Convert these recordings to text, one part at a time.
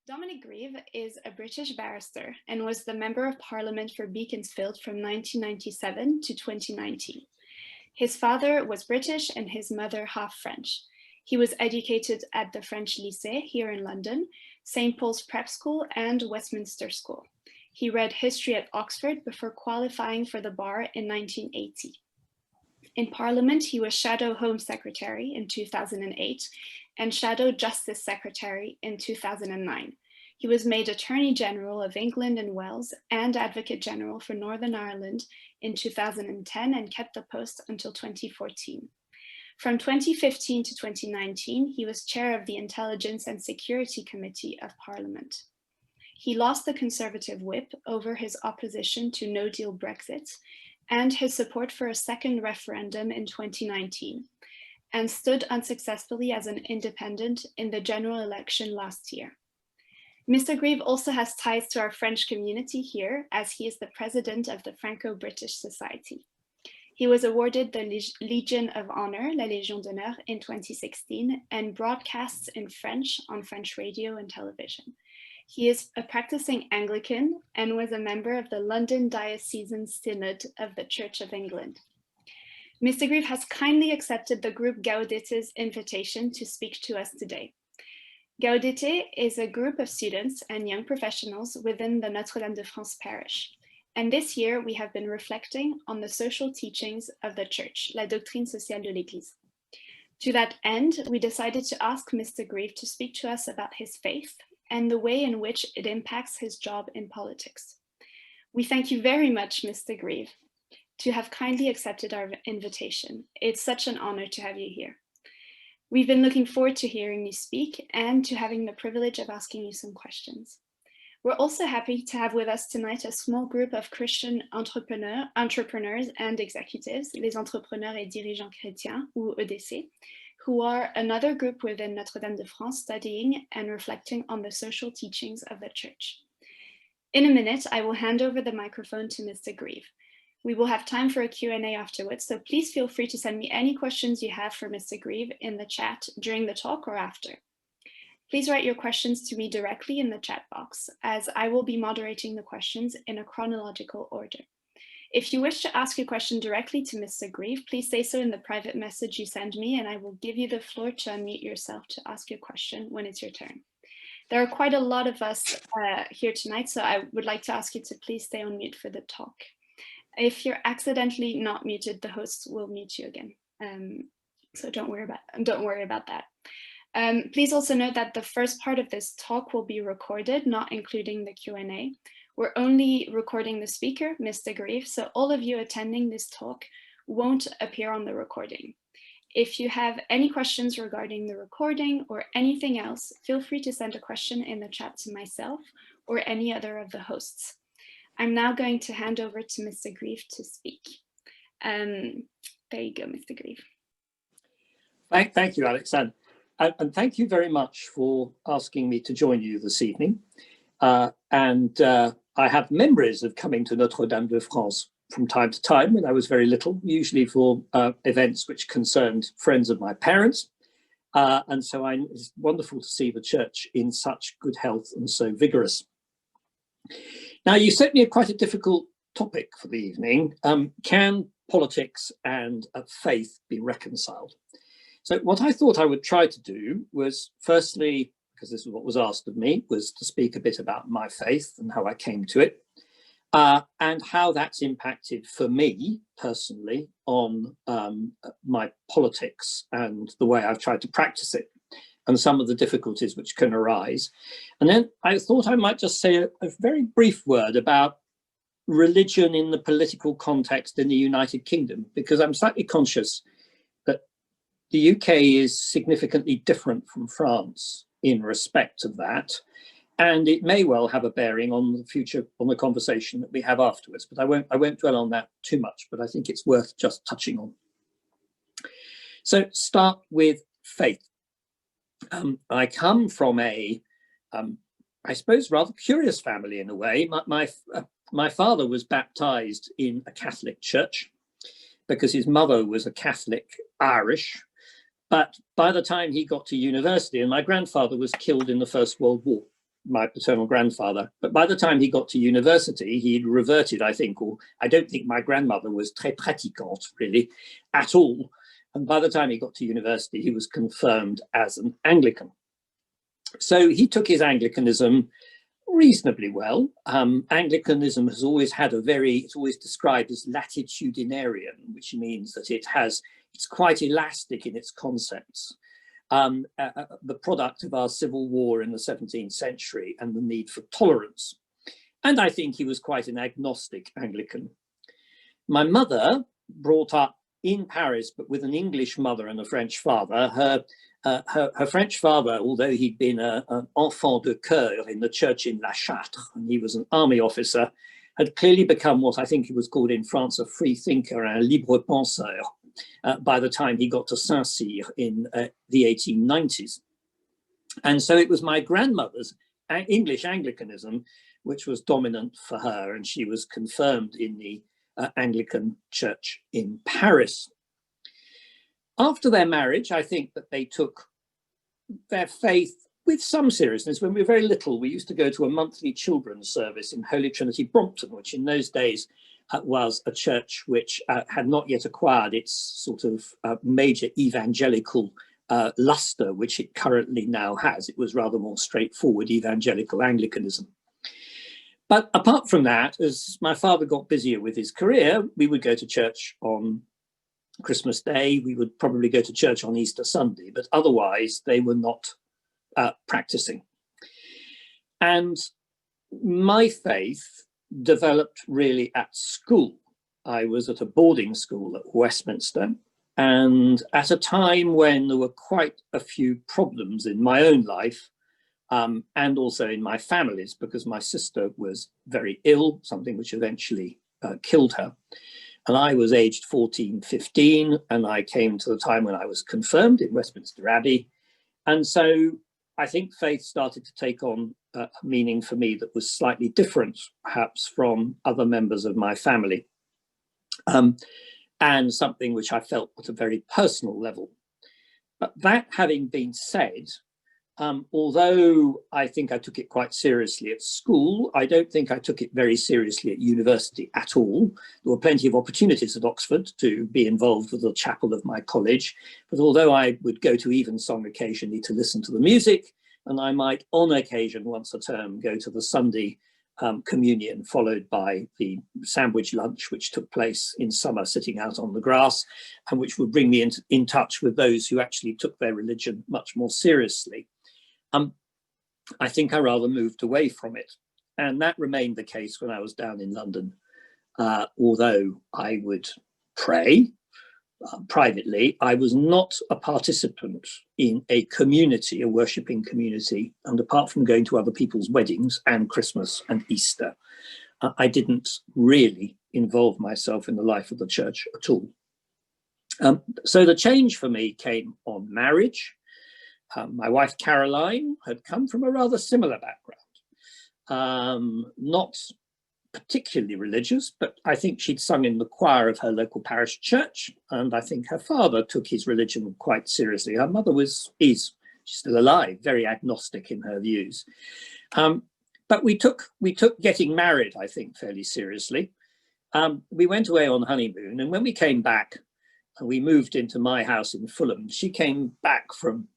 Dominic Grieve is a British barrister and was the Member of Parliament for Beaconsfield from 1997 to 2019. His father was British and his mother half French. He was educated at the French Lycée here in London, St. Paul's Prep School and Westminster School. He read history at Oxford before qualifying for the bar in 1980. In Parliament, he was Shadow Home Secretary in 2008 and Shadow Justice Secretary in 2009. He was made Attorney General of England and Wales and Advocate General for Northern Ireland in 2010 and kept the post until 2014. From 2015 to 2019, he was chair of the Intelligence and Security Committee of Parliament. He lost the Conservative whip over his opposition to no-deal Brexit and his support for a second referendum in 2019, and stood unsuccessfully as an independent in the general election last year. Mr. Grieve also has ties to our French community here, as he is the president of the Franco-British Society. He was awarded the Legion of Honor, la Légion d'honneur, in 2016, and broadcasts in French on French radio and television. He is a practicing Anglican and was a member of the London Diocesan Synod of the Church of England. Mr. Grieve has kindly accepted the group Gaudete's invitation to speak to us today. Gaudete is a group of students and young professionals within the Notre de France parish. And this year we have been reflecting on the social teachings of the Church, la doctrine sociale de l'Église. To that end, we decided to ask Mr. Grieve to speak to us about his faith and the way in which it impacts his job in politics. We thank you very much, Mr. Grieve, to have kindly accepted our invitation. It's such an honor to have you here. We've been looking forward to hearing you speak and to having the privilege of asking you some questions. We're also happy to have with us tonight a small group of Christian entrepreneurs and executives, les entrepreneurs et dirigeants chrétiens, ou EDC, who are another group within Notre Dame de France studying and reflecting on the social teachings of the Church. In a minute, I will hand over the microphone to Mr. Grieve. We will have time for a Q&A afterwards, so please feel free to send me any questions you have for Mr. Grieve in the chat during the talk or after. Please write your questions to me directly in the chat box, as I will be moderating the questions in a chronological order. If you wish to ask a question directly to Mr. Grieve, please say so in the private message you send me, and I will give you the floor to unmute yourself to ask your question when it's your turn. There are quite a lot of us here tonight, so I would like to ask you to please stay on mute for the talk. If you're accidentally not muted, the host will mute you again. So don't worry about that. Please also note that the first part of this talk will be recorded, not including the Q&A. We're only recording the speaker, Mr. Grieve, so all of you attending this talk won't appear on the recording. If you have any questions regarding the recording or anything else, feel free to send a question in the chat to myself or any other of the hosts. I'm now going to hand over to Mr. Grieve to speak. There you go, Mr. Grieve. Thank you, Alexanne. And thank you very much for asking me to join you this evening. I have memories of coming to Notre Dame de France from time to time when I was very little, usually for events which concerned friends of my parents. And so it's wonderful to see the church in such good health and so vigorous. Now, you set me quite a difficult topic for the evening. Can politics and faith be reconciled? So what I thought I would try to do was, firstly, because this is what was asked of me, was to speak a bit about my faith and how I came to it, and how that's impacted for me personally on my politics and the way I've tried to practice it, and some of the difficulties which can arise. And then I thought I might just say a very brief word about religion in the political context in the United Kingdom, because I'm slightly conscious that the UK is significantly different from France in respect of that, and it may well have a bearing on the future, on the conversation that we have afterwards. But I won't dwell on that too much, but I think it's worth just touching on. So start with faith. I come from a, I suppose, rather curious family in a way. My father was baptized in a Catholic church because his mother was a Catholic Irish. But by the time he got to university, and my grandfather was killed in the First World War, my paternal grandfather. But by the time he got to university, he'd reverted, I think, or I don't think my grandmother was très pratiquante, really, at all. And by the time he got to university, he was confirmed as an Anglican. So he took his Anglicanism reasonably well. Anglicanism has always had it's always described as latitudinarian, which means that it's quite elastic in its concepts. The product of our civil war in the 17th century and the need for tolerance. And I think he was quite an agnostic Anglican. My mother, brought up in Paris, but with an English mother and a French father, her French father, although he'd been an enfant de chœur in the church in La Châtre, and he was an army officer, had clearly become what I think it was called in France a free thinker, un libre penseur, by the time he got to Saint-Cyr in the 1890s. And so it was my grandmother's English Anglicanism which was dominant for her, and she was confirmed in the Anglican Church in Paris. After their marriage, I think that they took their faith with some seriousness. When we were very little, we used to go to a monthly children's service in Holy Trinity, Brompton, which in those days was a church which had not yet acquired its sort of major evangelical luster, which it currently now has. It was rather more straightforward evangelical Anglicanism. But apart from that, as my father got busier with his career, we would go to church on Christmas Day. We would probably go to church on Easter Sunday, but otherwise they were not practicing. And my faith developed really at school. I was at a boarding school at Westminster, and at a time when there were quite a few problems in my own life, and also in my family's, because my sister was very ill, something which eventually killed her. And I was aged 14, 15, and I came to the time when I was confirmed in Westminster Abbey. And so I think faith started to take on a meaning for me that was slightly different, perhaps, from other members of my family, and something which I felt at a very personal level. But that having been said, although I think I took it quite seriously at school, I don't think I took it very seriously at university at all. There were plenty of opportunities at Oxford to be involved with the chapel of my college, but although I would go to evensong occasionally to listen to the music, and I might on occasion once a term go to the Sunday communion, followed by the sandwich lunch, which took place in summer sitting out on the grass, and which would bring me in touch with those who actually took their religion much more seriously. I think I rather moved away from it. And that remained the case when I was down in London. Although I would pray privately, I was not a participant in a community, a worshipping community. And apart from going to other people's weddings and Christmas and Easter, I didn't really involve myself in the life of the church at all. So the change for me came on marriage. My wife, Caroline, had come from a rather similar background, not particularly religious, but I think she'd sung in the choir of her local parish church, and I think her father took his religion quite seriously. Her mother she's still alive, very agnostic in her views. But we took getting married, I think, fairly seriously. We went away on honeymoon, and when we came back, we moved into my house in Fulham. She came back from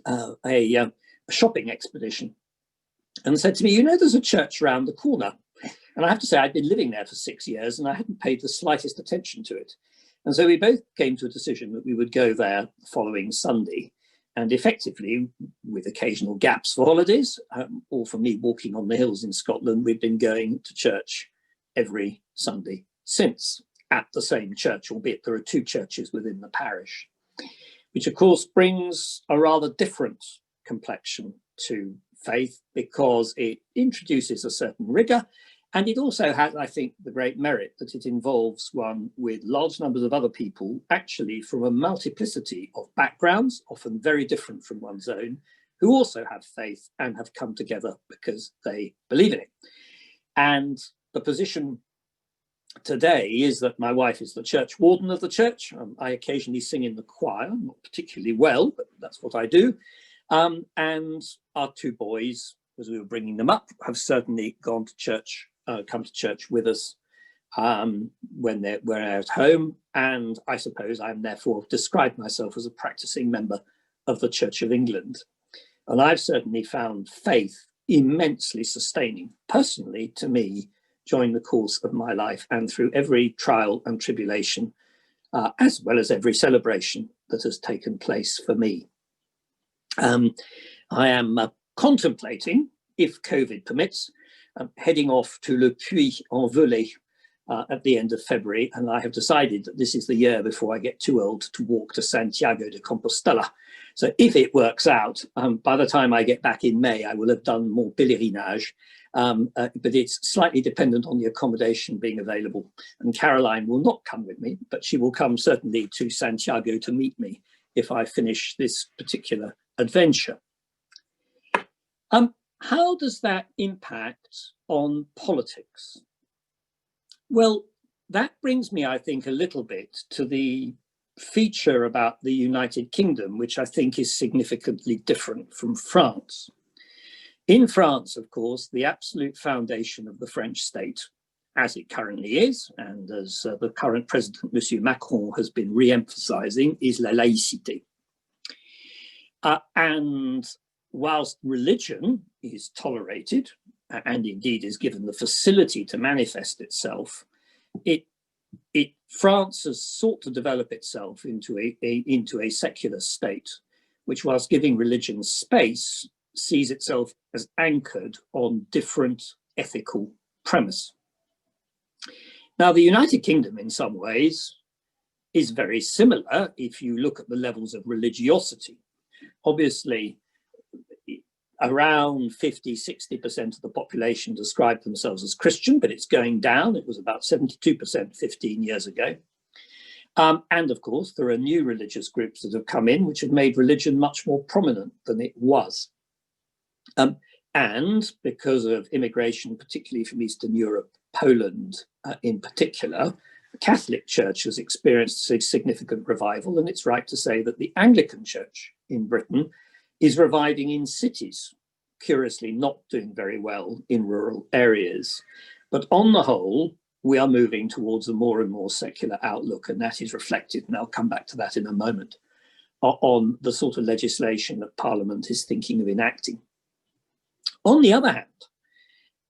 a shopping expedition and said to me, you know, there's a church around the corner. And I have to say, I'd been living there for 6 years and I hadn't paid the slightest attention to it. And so we both came to a decision that we would go there the following Sunday. And effectively, with occasional gaps for holidays, or for me walking on the hills in Scotland, we've been going to church every Sunday since, at the same church, albeit there are two churches within the parish, which of course brings a rather different complexion to faith because it introduces a certain rigor, and it also has, I think, the great merit that it involves one with large numbers of other people, actually from a multiplicity of backgrounds, often very different from one's own, who also have faith and have come together because they believe in it. And the position today is that my wife is the church warden of the church. I occasionally sing in the choir, not particularly well, but that's what I do. And our two boys, as we were bringing them up, have certainly gone to church, come to church with us when we're at home. And I suppose I'm therefore described myself as a practicing member of the Church of England. And I've certainly found faith immensely sustaining, personally, to me, during the course of my life and through every trial and tribulation, as well as every celebration that has taken place for me. I am contemplating, if COVID permits, heading off to Le Puy-en-Velay at the end of February, and I have decided that this is the year before I get too old to walk to Santiago de Compostela. So if it works out, by the time I get back in May, I will have done more pèlerinage, but it's slightly dependent on the accommodation being available. And Caroline will not come with me, but she will come certainly to Santiago to meet me if I finish this particular adventure. How does that impact on politics? Well, that brings me, I think, a little bit to the feature about the United Kingdom, which I think is significantly different from France. In France, of course, the absolute foundation of the French state, as it currently is, and as the current president, Monsieur Macron, has been re-emphasizing, is la laïcité. And whilst religion is tolerated, and indeed is given the facility to manifest itself, France has sought to develop itself into a secular state, which, whilst giving religion space, sees itself as anchored on different ethical premise. Now, the United Kingdom, in some ways, is very similar if you look at the levels of religiosity. Obviously, around 50–60% of the population describe themselves as Christian, but it's going down. It was about 72% 15 years ago. And of course, there are new religious groups that have come in, which have made religion much more prominent than it was. And because of immigration, particularly from Eastern Europe, Poland in particular, the Catholic Church has experienced a significant revival. And it's right to say that the Anglican Church in Britain is reviving in cities, curiously not doing very well in rural areas. But on the whole, we are moving towards a more and more secular outlook, and that is reflected, and I'll come back to that in a moment, on the sort of legislation that Parliament is thinking of enacting. On the other hand,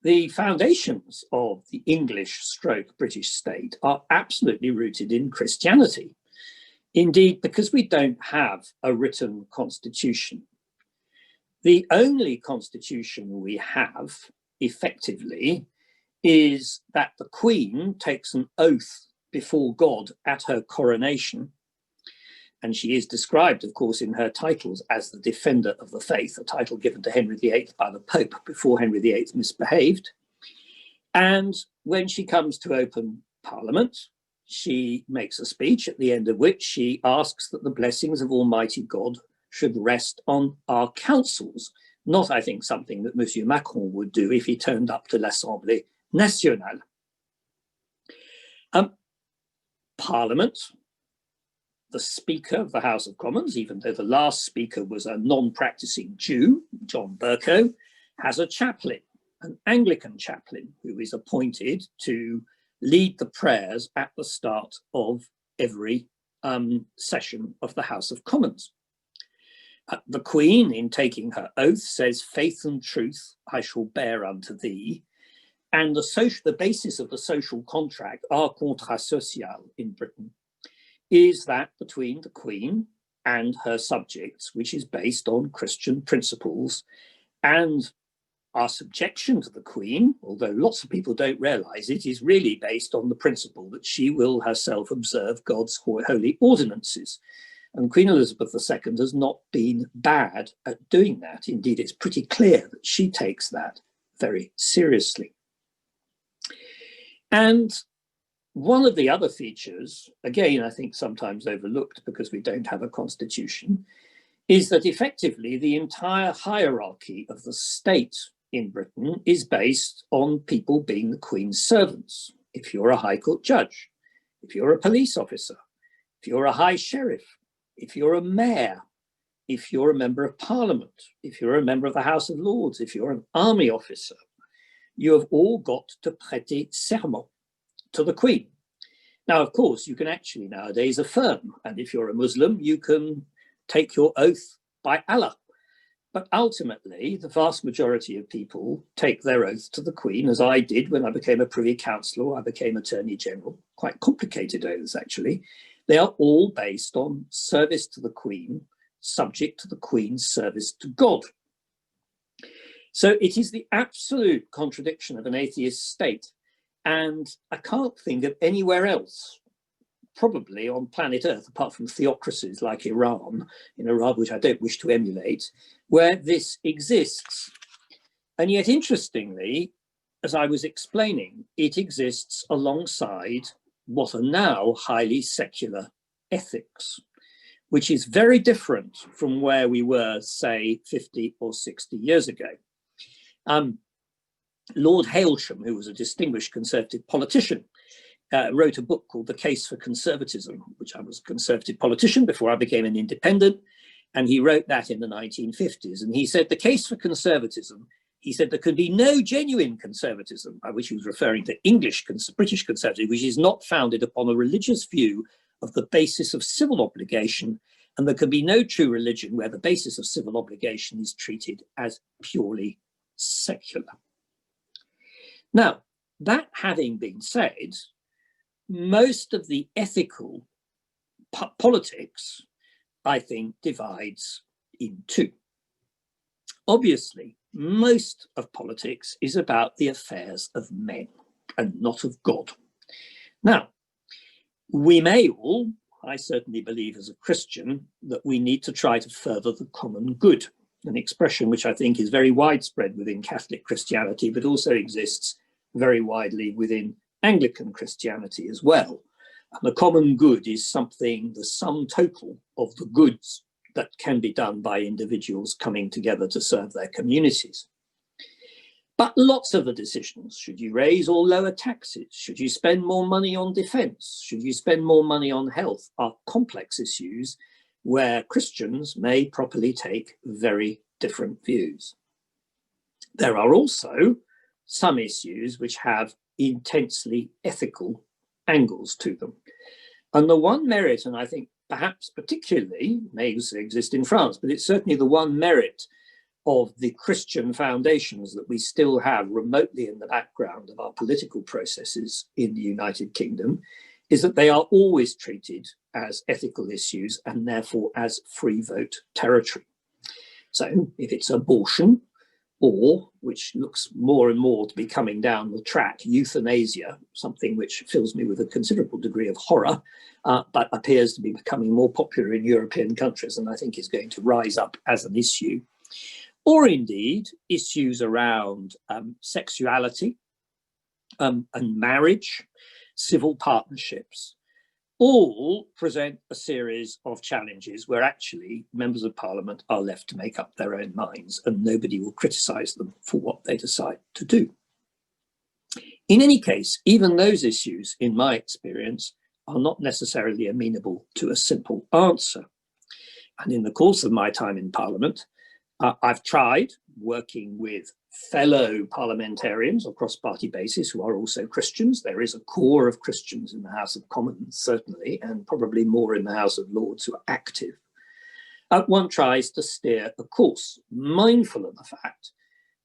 the foundations of the English/British state are absolutely rooted in Christianity. Indeed, because we don't have a written constitution, the only constitution we have, effectively, is that the Queen takes an oath before God at her coronation. And she is described, of course, in her titles as the Defender of the Faith, a title given to Henry VIII by the Pope before Henry VIII misbehaved. And when she comes to open Parliament, she makes a speech at the end of which she asks that the blessings of Almighty God should rest on our councils, not, I think, something that Monsieur Macron would do if he turned up to l'Assemblée Nationale. Parliament, the Speaker of the House of Commons, even though the last Speaker was a non-practicing Jew, John Bercow, has a chaplain, an Anglican chaplain, who is appointed to lead the prayers at the start of every session of the House of Commons. The Queen, in taking her oath, says, "Faith and truth I shall bear unto thee." And the basis of the social contract, our contrat social in Britain, is that between the Queen and her subjects, which is based on Christian principles. And our subjection to the Queen, although lots of people don't realise it, is really based on the principle that she will herself observe God's holy ordinances. And Queen Elizabeth II has not been bad at doing that. Indeed, it's pretty clear that she takes that very seriously. And one of the other features, again, I think sometimes overlooked because we don't have a constitution, is that effectively the entire hierarchy of the state in Britain is based on people being the Queen's servants. If you're a High Court judge, if you're a police officer, if you're a High Sheriff, if you're a mayor, if you're a member of Parliament, if you're a member of the House of Lords, if you're an army officer, you have all got to prêter serment to the Queen. Now, of course, you can actually nowadays affirm, and if you're a Muslim, you can take your oath by Allah. But ultimately, the vast majority of people take their oath to the Queen, as I did when I became a Privy Councillor, I became Attorney General, quite complicated oaths actually. They are all based on service to the Queen, subject to the Queen's service to God. So it is the absolute contradiction of an atheist state. And I can't think of anywhere else, probably on planet Earth, apart from theocracies like Iran, which I don't wish to emulate, where this exists. And yet, interestingly, as I was explaining, it exists alongside what are now highly secular ethics, which is very different from where we were, say, 50 or 60 years ago. Lord Hailsham, who was a distinguished Conservative politician, wrote a book called The Case for Conservatism, which I was a Conservative politician before I became an independent. And he wrote that in the 1950s. And he said, the case for conservatism, he said, there could be no genuine conservatism, by which he was referring to British conservatism, which is not founded upon a religious view of the basis of civil obligation. And there can be no true religion where the basis of civil obligation is treated as purely secular. Now, that having been said, most of the ethical politics, I think, divides in two. Obviously, most of politics is about the affairs of men and not of God. Now, we may all, I certainly believe as a Christian, that we need to try to further the common good, an expression which I think is very widespread within Catholic Christianity, but also exists very widely within Anglican Christianity as well. And the common good is something, the sum total of the goods that can be done by individuals coming together to serve their communities. But lots of the decisions, should you raise or lower taxes, should you spend more money on defence, should you spend more money on health, are complex issues where Christians may properly take very different views. There are also some issues which have intensely ethical angles to them. And the one merit, and I think perhaps particularly, may also exist in France, but it's certainly the one merit of the Christian foundations that we still have remotely in the background of our political processes in the United Kingdom, is that they are always treated as ethical issues and therefore as free vote territory. So if it's abortion, or, which looks more and more to be coming down the track, euthanasia, something which fills me with a considerable degree of horror, but appears to be becoming more popular in European countries, and I think is going to rise up as an issue. Or indeed, issues around sexuality and marriage, civil partnerships, all present a series of challenges where actually members of Parliament are left to make up their own minds and nobody will criticise them for what they decide to do. In any case, even those issues, in my experience, are not necessarily amenable to a simple answer. And in the course of my time in Parliament, I've tried, working with fellow parliamentarians on cross-party basis who are also Christians. There is a core of Christians in the House of Commons, certainly, and probably more in the House of Lords who are active. One tries to steer a course, mindful of the fact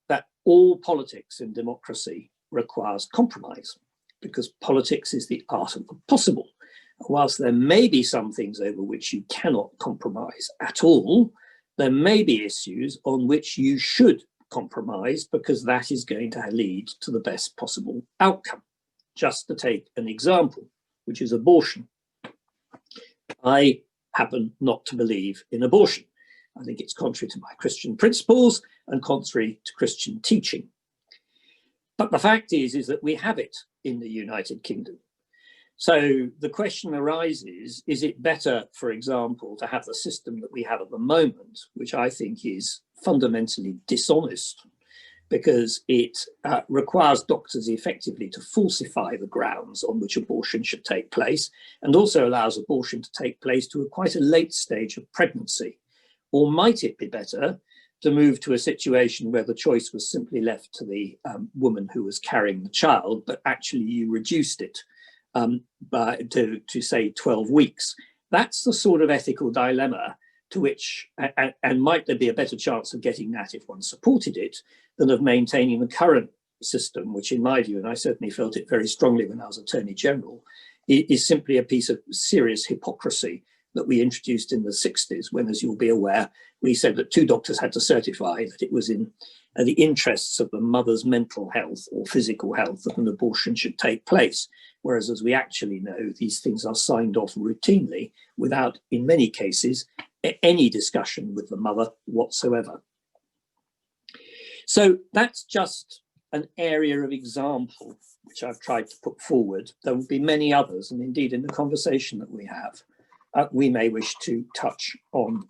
that all politics in democracy requires compromise, because politics is the art of the possible. Whilst there may be some things over which you cannot compromise at all, there may be issues on which you should compromise because that is going to lead to the best possible outcome. Just to take an example, which is abortion. I happen not to believe in abortion. I think it's contrary to my Christian principles and contrary to Christian teaching. But the fact is that we have it in the United Kingdom. So the question arises, is it better, for example, to have the system that we have at the moment, which I think is fundamentally dishonest, because it requires doctors effectively to falsify the grounds on which abortion should take place, and also allows abortion to take place to quite a late stage of pregnancy, or might it be better to move to a situation where the choice was simply left to the woman who was carrying the child, but actually you reduced it to say 12 weeks? That's the sort of ethical dilemma to which, and might there be a better chance of getting that if one supported it than of maintaining the current system, which in my view, and I certainly felt it very strongly when I was Attorney General, is simply a piece of serious hypocrisy that we introduced in the 60s, when, as you'll be aware, we said that 2 doctors had to certify that it was in the interests of the mother's mental health or physical health that an abortion should take place. Whereas, as we actually know, these things are signed off routinely without, in many cases, any discussion with the mother whatsoever. So that's just an area of example which I've tried to put forward. There will be many others, and indeed in the conversation that we have, we may wish to touch on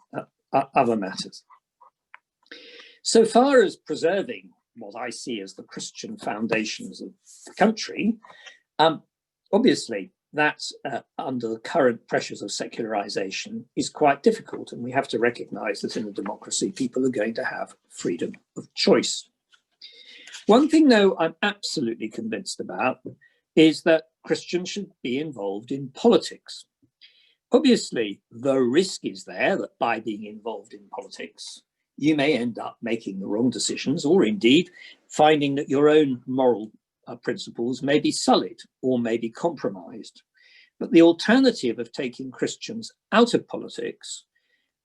other matters. So far as preserving what I see as the Christian foundations of the country, obviously that under the current pressures of secularization is quite difficult, and we have to recognize that in a democracy people are going to have freedom of choice. One thing, though, I'm absolutely convinced about is that Christians should be involved in politics. Obviously, the risk is there that by being involved in politics, you may end up making the wrong decisions, or indeed finding that your own moral principles may be sullied or may be compromised. But the alternative of taking Christians out of politics,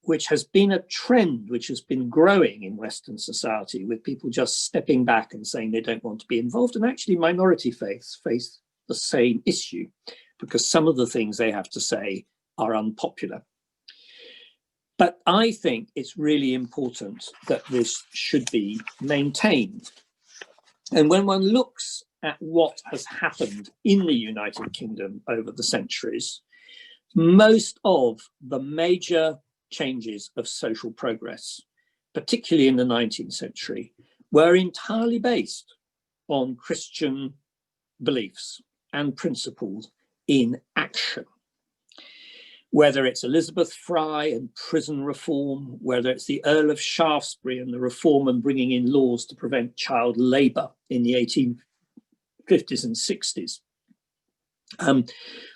which has been a trend which has been growing in Western society, with people just stepping back and saying they don't want to be involved, and actually minority faiths face the same issue because some of the things they have to say are unpopular. But I think it's really important that this should be maintained. And when one looks at what has happened in the United Kingdom over the centuries, most of the major changes of social progress, particularly in the 19th century, were entirely based on Christian beliefs and principles in action. Whether it's Elizabeth Fry and prison reform, whether it's the Earl of Shaftesbury and the reform and bringing in laws to prevent child labour in the 1850s and 60s,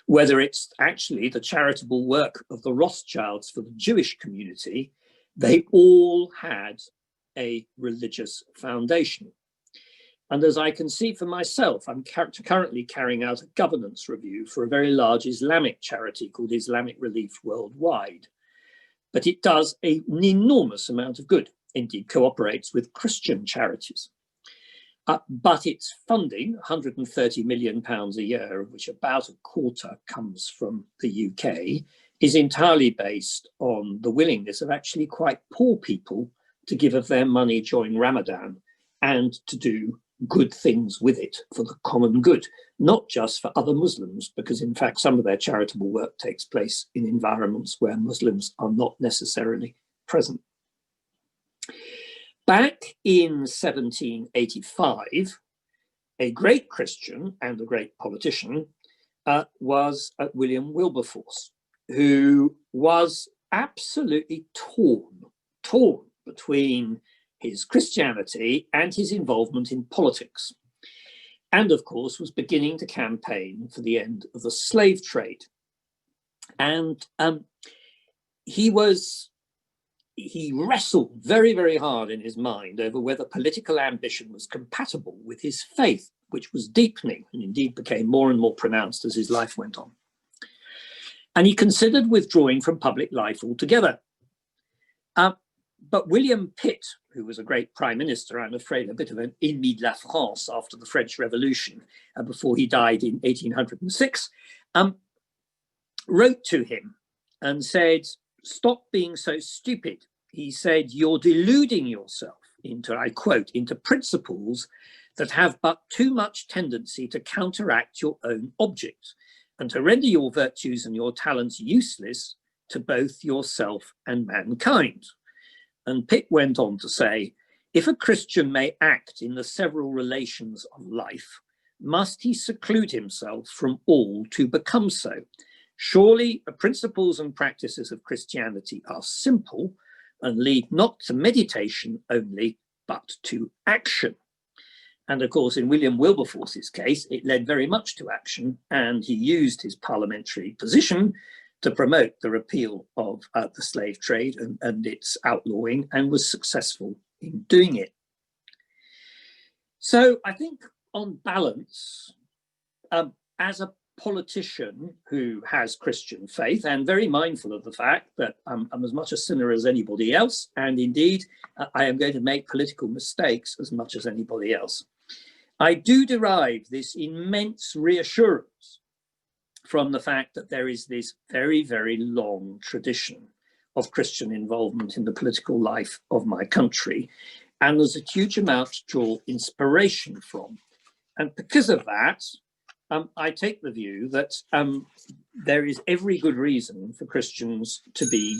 whether it's actually the charitable work of the Rothschilds for the Jewish community, they all had a religious foundation. And as I can see for myself, I'm currently carrying out a governance review for a very large Islamic charity called Islamic Relief Worldwide. But it does an enormous amount of good, indeed cooperates with Christian charities. But its funding, £130 million a year, of which about a quarter comes from the UK, is entirely based on the willingness of actually quite poor people to give of their money during Ramadan and to do good things with it for the common good, not just for other Muslims, because in fact some of their charitable work takes place in environments where Muslims are not necessarily present. Back in 1785, a great Christian and a great politician was William Wilberforce, who was absolutely torn between his Christianity and his involvement in politics, and of course was beginning to campaign for the end of the slave trade. And he wrestled very, very hard in his mind over whether political ambition was compatible with his faith, which was deepening and indeed became more and more pronounced as his life went on. And he considered withdrawing from public life altogether. But William Pitt, who was a great prime minister, I'm afraid a bit of an ennemi de la France after the French Revolution, before he died in 1806, wrote to him and said, "Stop being so stupid." He said, "You're deluding yourself into," I quote, "into principles that have but too much tendency to counteract your own object and to render your virtues and your talents useless to both yourself and mankind." And Pitt went on to say, "If a Christian may act in the several relations of life, must he seclude himself from all to become so? Surely the principles and practices of Christianity are simple, and lead not to meditation only, but to action. And of course, in William Wilberforce's case, it led very much to action, and he used his parliamentary position to promote the repeal of the slave trade and its outlawing, and was successful in doing it. So I think on balance, as a politician who has Christian faith and very mindful of the fact that I'm as much a sinner as anybody else, and indeed I am going to make political mistakes as much as anybody else, I do derive this immense reassurance from the fact that there is this very, very long tradition of Christian involvement in the political life of my country, and there's a huge amount to draw inspiration from. And because of that, I take the view that there is every good reason for Christians to be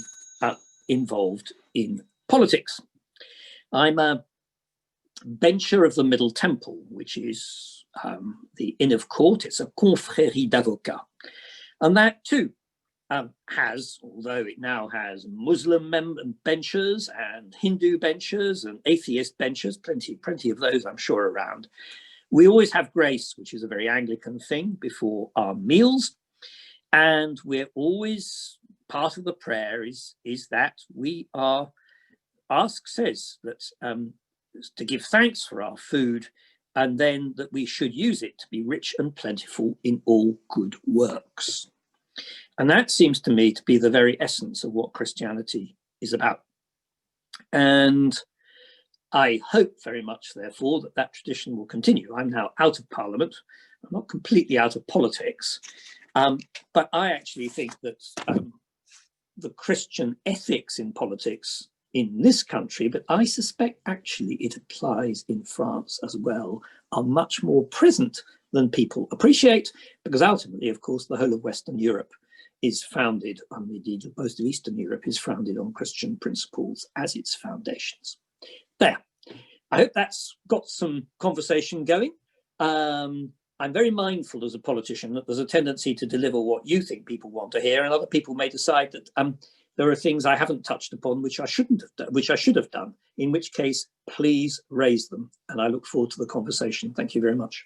involved in politics. I'm a bencher of the Middle Temple, which is the Inn of Court. It's a confrérie d'avocats. And that too has, although it now has Muslim benchers and Hindu benchers and atheist benchers, plenty of those I'm sure around. We always have grace, which is a very Anglican thing, before our meals. And we're always, part of the prayer is that we are, says that to give thanks for our food, and then that we should use it to be rich and plentiful in all good works. And that seems to me to be the very essence of what Christianity is about. And I hope very much, therefore, that that tradition will continue. I'm now out of Parliament. I'm not completely out of politics, but I actually think that the Christian ethics in politics in this country, but I suspect actually it applies in France as well, are much more present than people appreciate, because ultimately, of course, the whole of Western Europe is founded, indeed most of Eastern Europe is founded on Christian principles as its foundations. There, I hope that's got some conversation going. I'm very mindful as a politician that there's a tendency to deliver what you think people want to hear, and other people may decide that there are things I haven't touched upon which I shouldn't have done, which I should have done, in which case, please raise them. And I look forward to the conversation. Thank you very much.